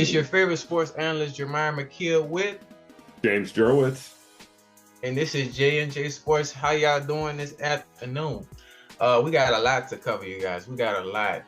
It's your favorite sports analyst, Jeremiah McKeel, with, James Jurowitz. and this is J&J Sports. How y'all doing this afternoon? We got a lot to cover, you guys. We got a lot.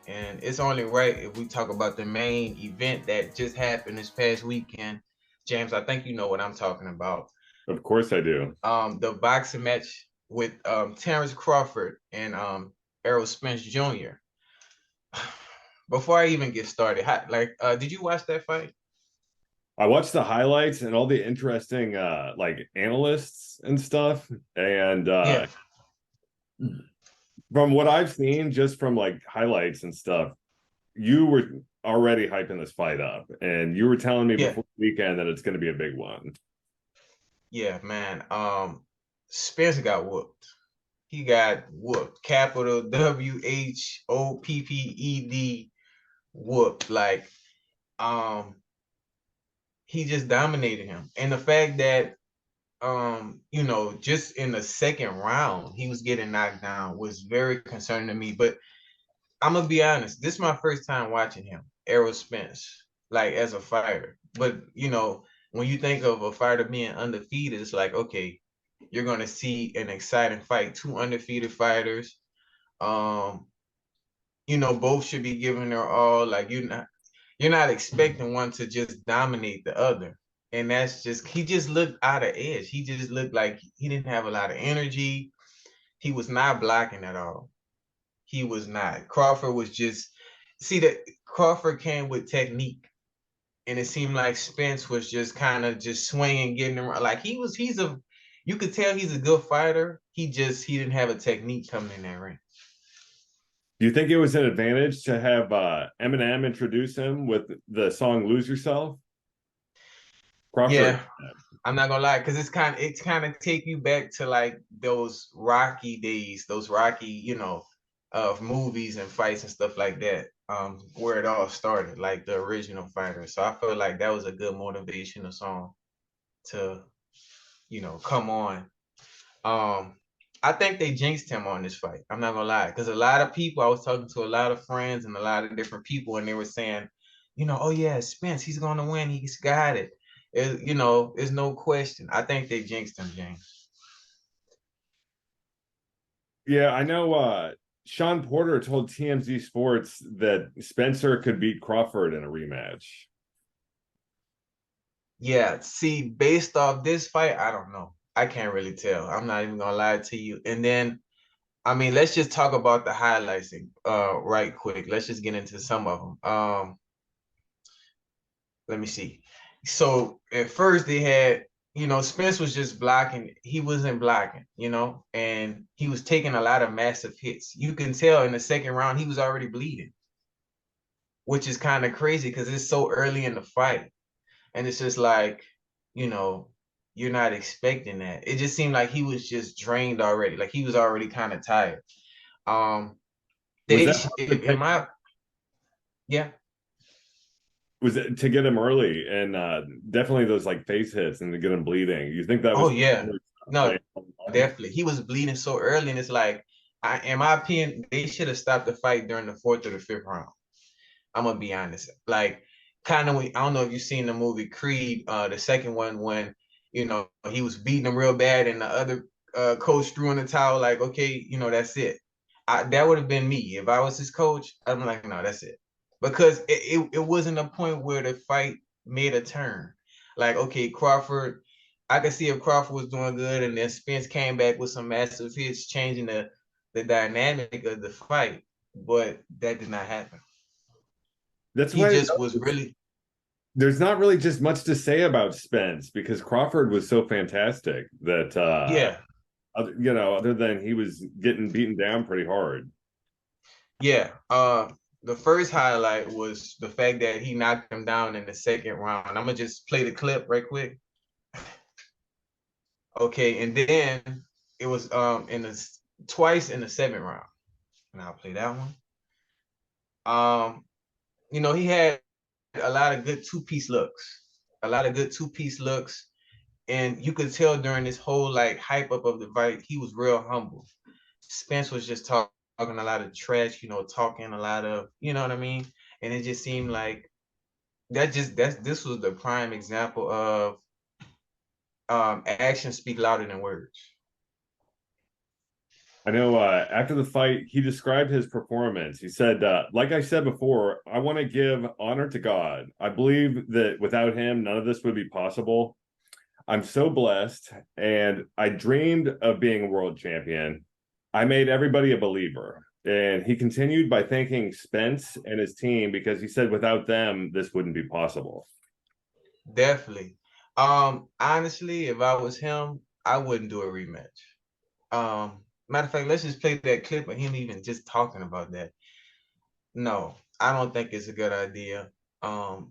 And it's only right if we talk about the main event that just happened this past weekend. James, I think you know what I'm talking about. Of course I do. The boxing match with Terrence Crawford and Errol Spence Jr. Before I even get started, did you watch that fight? I watched the highlights and all the interesting analysts and stuff. And Yeah. From what I've seen, just from highlights and stuff, you were already hyping this fight up. And you were telling me before the weekend that it's going to be a big one. Yeah, man. Spence got whooped. He got whooped. Capital WHOPPED whooped. He just dominated him. And the fact that just in the second round, he was getting knocked down was very concerning to me. But I'm gonna be honest, this is my first time watching him, Errol Spence, as a fighter. But when you think of a fighter being undefeated, it's like, okay, you're gonna see an exciting fight. Two undefeated fighters. Both should be giving their all. You're not expecting one to just dominate the other. And he just looked out of edge. He just looked like he didn't have a lot of energy. He was not blocking at all. He was not. Crawford was Crawford came with technique. And it seemed like Spence was just kind of just swinging, getting around. You could tell he's a good fighter. He didn't have a technique coming in that ring. Do you think it was an advantage to have Eminem introduce him with the song "Lose Yourself"? Crawford. Yeah, I'm not gonna lie, because it's kind of take you back to those Rocky days, those Rocky, movies and fights and stuff like that, where it all started, like the original fighter. So I feel like that was a good motivational song to, come on. I think they jinxed him on this fight. I'm not gonna lie, because a lot of people, I was talking to a lot of friends and a lot of different people, and they were saying, oh yeah, Spence, he's gonna win. He's got it. There's no question. I think they jinxed him, James. Yeah, I know. Sean Porter told TMZ Sports that Spencer could beat Crawford in a rematch. Yeah, see, based off this fight, I don't know. I can't really tell. I'm not even gonna lie to you. And then, let's just talk about the highlights right quick. Let's just get into some of them. Let me see. So at first they had, Spence was just blocking. He wasn't blocking, and he was taking a lot of massive hits. You can tell in the second round he was already bleeding, which is kind of crazy because it's so early in the fight. And it's just like, you're not expecting that. It just seemed like he was just drained already. Like he was already kind of tired. Yeah. Was it to get him early and definitely those face hits and to get him bleeding? You think that was? Oh yeah, no, definitely. He was bleeding so early, and it's like, in my opinion, they should have stopped the fight during the 4th or the 5th round. I'm gonna be honest. I don't know if you've seen the movie Creed, the second one, when he was beating him real bad, and the other coach threw in the towel. Like, okay, that's it. That would have been me if I was his coach. I'm like, no, that's it. Because it wasn't a point where the fight made a turn. Like, okay, Crawford, I could see if Crawford was doing good and then Spence came back with some massive hits, changing the dynamic of the fight. But that did not happen. That's why he just was really. There's not really just much to say about Spence because Crawford was so fantastic that other than he was getting beaten down pretty hard. Yeah. The first highlight was the fact that he knocked him down in the second round. I'm gonna just play the clip right quick. Okay, and then it was twice in the 7th round. And I'll play that one. He had a lot of good two-piece looks. And you could tell during this whole hype up of the fight, he was real humble. Spence was just talking a lot of trash, talking a lot of, you know what I mean? And it just seemed like this was the prime example of actions speak louder than words. I know after the fight, he described his performance. He said, like I said before, I want to give honor to God. I believe that without him, none of this would be possible. I'm so blessed, and I dreamed of being a world champion. I made everybody a believer. And he continued by thanking Spence and his team because he said without them, this wouldn't be possible. Definitely. Honestly, if I was him, I wouldn't do a rematch. Matter of fact, let's just play that clip of him even just talking about that. No, I don't think it's a good idea.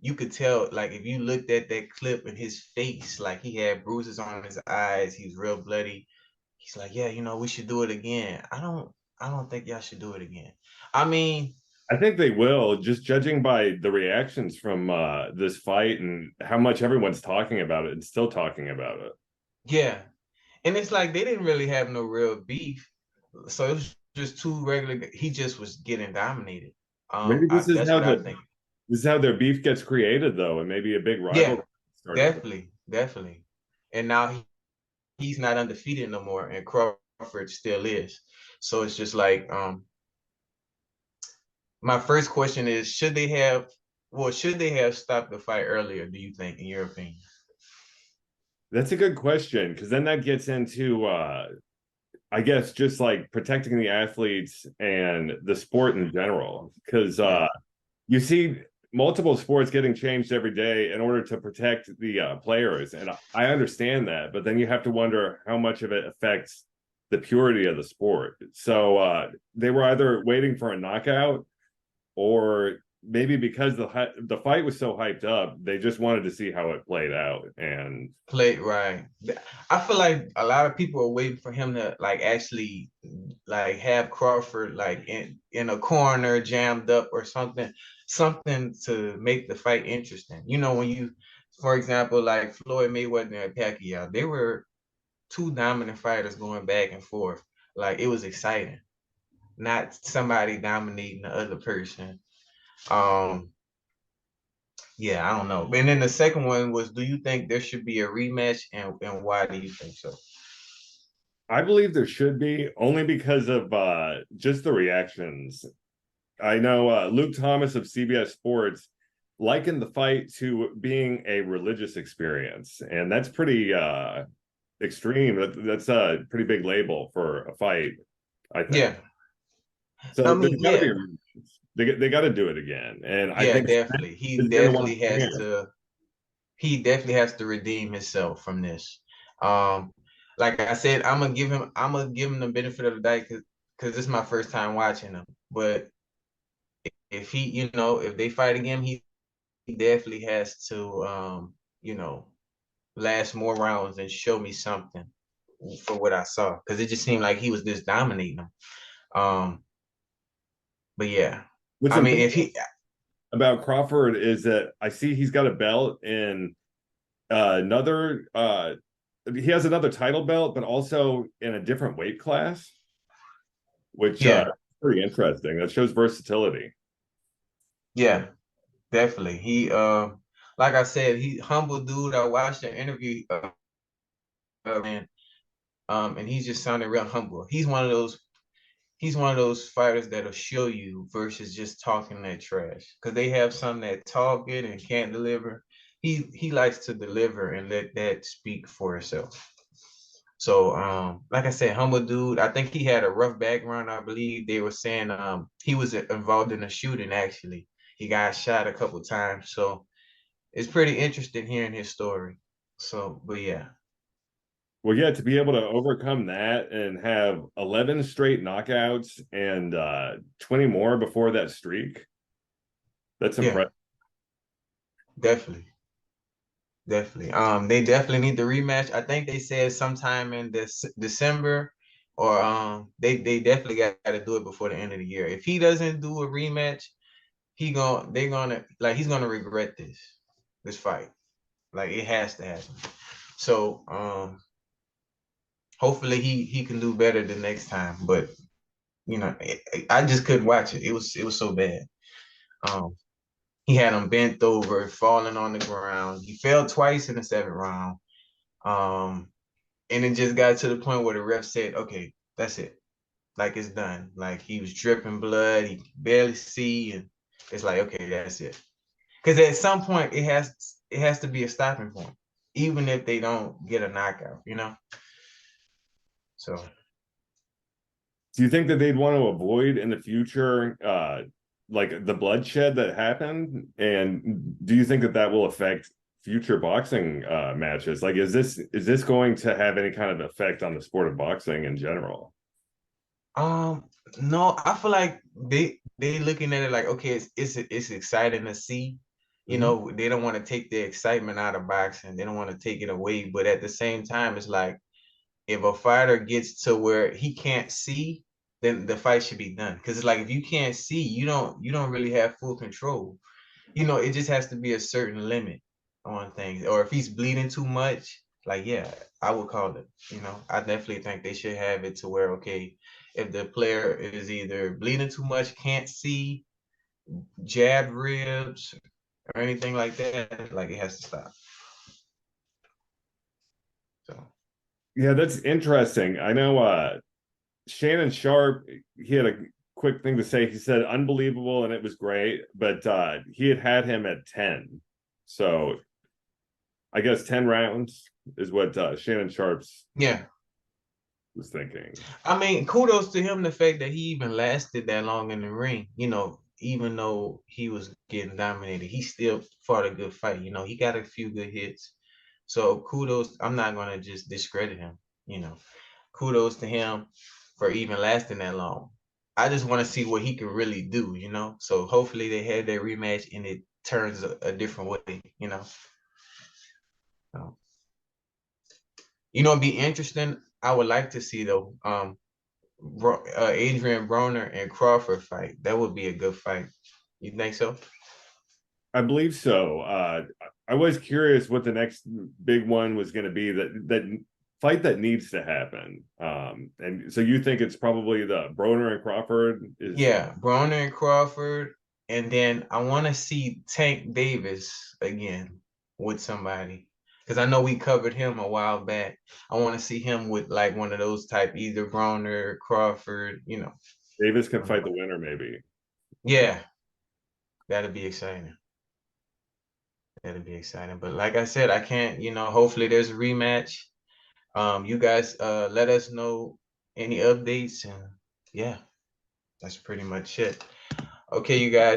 You could tell, like, if you looked at that clip in his face, like he had bruises on his eyes, he was real bloody. He's like, yeah, we should do it again. I don't think y'all should do it again. I mean, I think they will, just judging by the reactions from this fight and how much everyone's talking about it and still talking about it. yeah. And it's like they didn't really have no real beef. So it was just two regular, he just was getting dominated. Maybe That's what I think. this is how their beef gets created, though, and maybe a big Yeah, rivalry started. definitely. And now he's not undefeated no more, and Crawford still is. So it's just like, my first question is, should they have stopped the fight earlier, do you think, in your opinion? That's a good question because then that gets into I guess just like protecting the athletes and the sport in general. Because Yeah. you see multiple sports getting changed every day in order to protect the players, and I understand that, but then you have to wonder how much of it affects the purity of the sport. So they were either waiting for a knockout, or maybe because the fight was so hyped up, they just wanted to see how it played out. And Play right. I feel like a lot of people are waiting for him to like actually like have Crawford like in a corner jammed up or something to make the fight interesting. When you, for example, like Floyd Mayweather and Pacquiao, they were two dominant fighters going back and forth. Like it was exciting, not somebody dominating the other person. Um, yeah, I don't know. And then the second one was, do you think there should be a rematch, and why do you think so? I believe there should be, only because of just the reactions. I know Luke Thomas of CBS Sports likened the fight to being a religious experience, and that's pretty extreme. That's a pretty big label for a fight, I think. Yeah, I So there's mean, got to be yeah, a they got to do it again, and I yeah, think definitely. He is going to want definitely to has win. to. He definitely has to redeem himself from this. Um, like I said, I'm gonna give him the benefit of the doubt because this is my first time watching him. But if if they fight again, he definitely has to, you know, last more rounds and show me something for what I saw, because it just seemed like he was just dominating them. Um, but yeah, What's I mean, important if he, about Crawford is that I see he's got a belt in another he has another title belt, but also in a different weight class, which yeah, pretty interesting. That shows versatility. yeah, definitely. Like I said, he humble dude. I watched the interview, and he's just sounding real humble. He's one of those fighters that'll show you versus just talking that trash. Because they have some that talk it and can't deliver. He likes to deliver and let that speak for itself. So, like I said, humble dude. I think he had a rough background. I believe they were saying he was involved in a shooting. Actually, he got shot a couple times. So it's pretty interesting hearing his story. So, but yeah, Well, yeah, to be able to overcome that and have 11 straight knockouts and 20 more before that streak, that's yeah, impressive. definitely. Definitely. They definitely need the rematch. I think they said sometime in this December, or they definitely got to do it before the end of the year. If he doesn't do a rematch, he's gonna regret this fight. Like it has to happen. So hopefully he can do better the next time. But I just couldn't watch it. It was so bad. Um, He had him bent over, falling on the ground. He fell twice in the 7th round. And it just got to the point where the ref said, okay, that's it. Like, it's done. Like, he was dripping blood. He could barely see. And it's like, okay, that's it. Because at some point, it has to be a stopping point, even if they don't get a knockout, you know? So. Do you think that they'd want to avoid in the future, like the bloodshed that happened? And do you think that that will affect future boxing matches? Like, is this going to have any kind of effect on the sport of boxing in general? No, I feel like they looking at it like, okay, it's exciting to see. You know, they don't want to take the excitement out of boxing. They don't want to take it away. But at the same time, it's like if a fighter gets to where he can't see, then the fight should be done. Because it's like if you can't see, you don't really have full control. You know, it just has to be a certain limit on things. Or if he's bleeding too much, like, yeah, I would call it. You know, I definitely think they should have it to where, okay, if the player is either bleeding too much, can't see, jab ribs, or anything like that, like it has to stop. So Yeah, that's interesting. I know Shannon Sharp, he had a quick thing to say. He said unbelievable and it was great, but he had him at 10. So I guess 10 rounds is what Shannon Sharp's yeah, was thinking. I mean, kudos to him the fact that he even lasted that long in the ring. You know, even though he was getting dominated, he still fought a good fight. You know, he got a few good hits. So kudos. I'm not gonna just discredit him. You know, kudos to him for even lasting that long. I just want to see what he can really do. You know, so hopefully they had their rematch and it turns a different way. You know. So, you know, it'd be interesting. I would like to see though. Adrian Broner and Crawford fight. That would be a good fight. You think so? I believe so. I was curious what the next big one was going to be that fight that needs to happen. And so you think it's probably the Broner and Crawford is Yeah, Broner and Crawford, and then I want to see Tank Davis again with somebody because I know we covered him a while back. I want to see him with like one of those type, either Broner, Crawford. You know, Davis can fight the winner maybe. yeah, that'd be exciting. That'd be exciting. But like I said, I can't. You know, hopefully there's a rematch. You guys let us know any updates, and yeah, that's pretty much it. Okay, you guys.